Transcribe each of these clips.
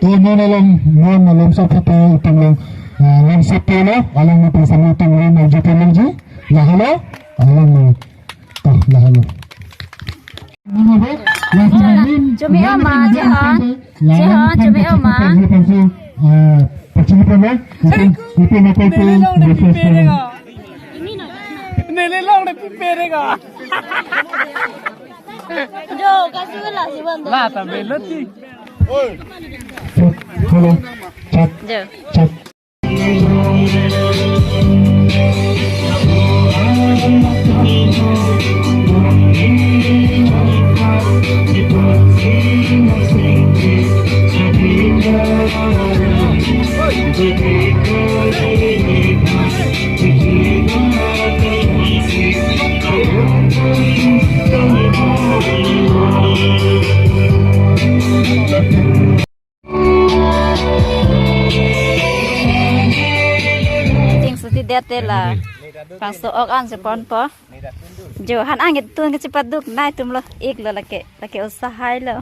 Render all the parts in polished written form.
to non alam sa pati itong lang sipo no alam mo pa sa meeting ng JPMG lahalo alam mo to lahalo Cumi oma jahan cumi oma pagsipan mo ito na po Nililong na pipere ka. Jo kasi wala si Bando Lata belot eh. hello chat Jo chat Tela pang sook an sepon po jo han angit tun ke cepat duk nai tum lo ik lo lake usahai lo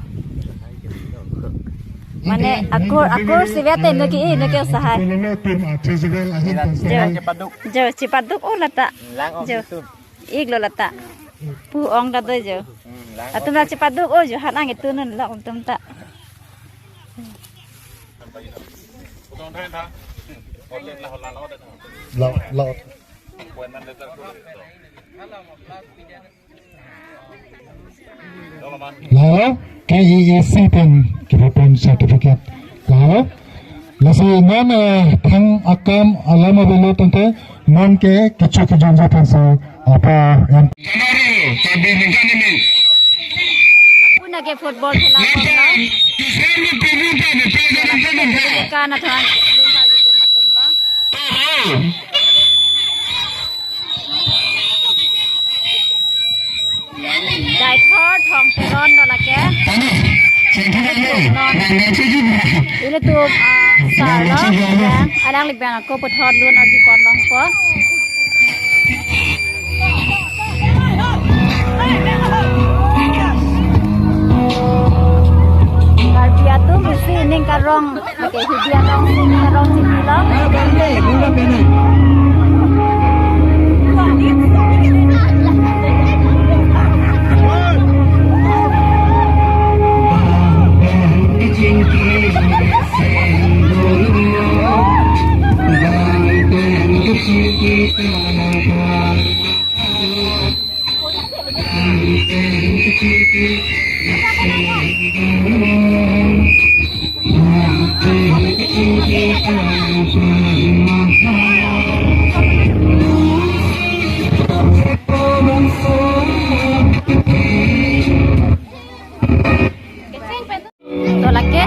mane akur si vete no ki usahai jo cepat duk oh lata jo ik lo lata pu ong da do jo atum la cepat duk oh jo han angit tun la tum ta lọt lalu KEC pun kita pun sertifikat lalu lasi non thang akam alama belu tante non ke kicu janji pensi apa yang Puna ke football khela ka na than lumpa gitu matum lo Đại thọ thong teron đó là cái ini tuh salah ya ada yang lebih aku putar dulu nanti pandang po Karpia tuh mesti ini karong pakai hidiah karong sini lah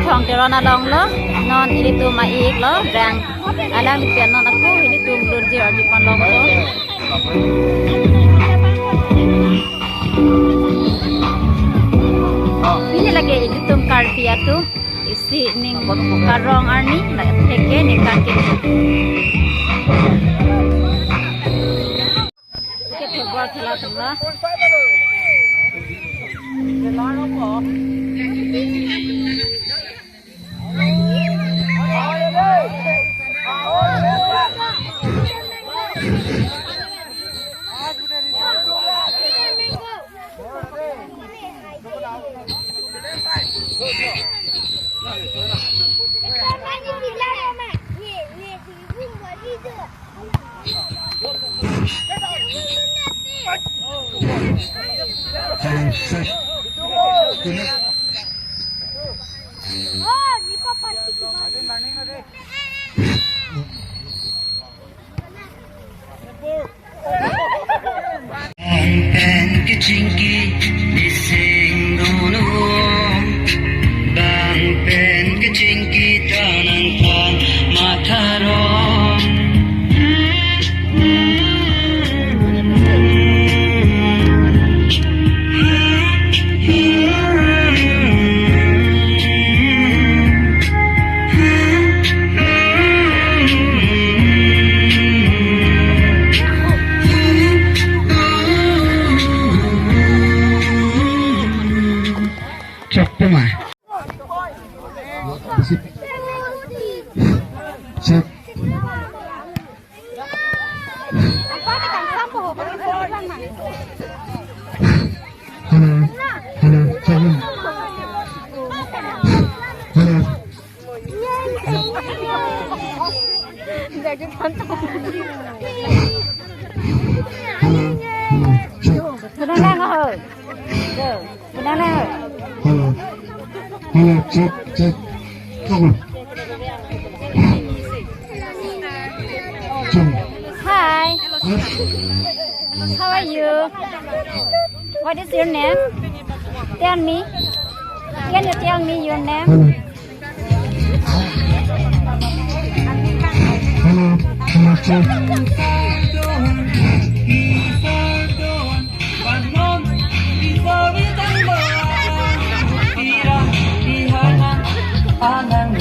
Thong teron along lo non ini tu maik lo rang alang dipian non aku ini tu belum jauh di pandang lo ini lagi ini tu karpia tu isi ning karong arni lah teke ning kaki kita buat khela tumla Isip. Check. Hello. Hello. Seven. Hello. Hello. Hello. Check. Sudah lang ako. Jo, sudah lang ako. Hello. Hello. Check. Check. Come on. Jump. Hi. How are you? What is your name? Tell me. Can you tell me your name? Hello. Hello. Hello. Check. Anang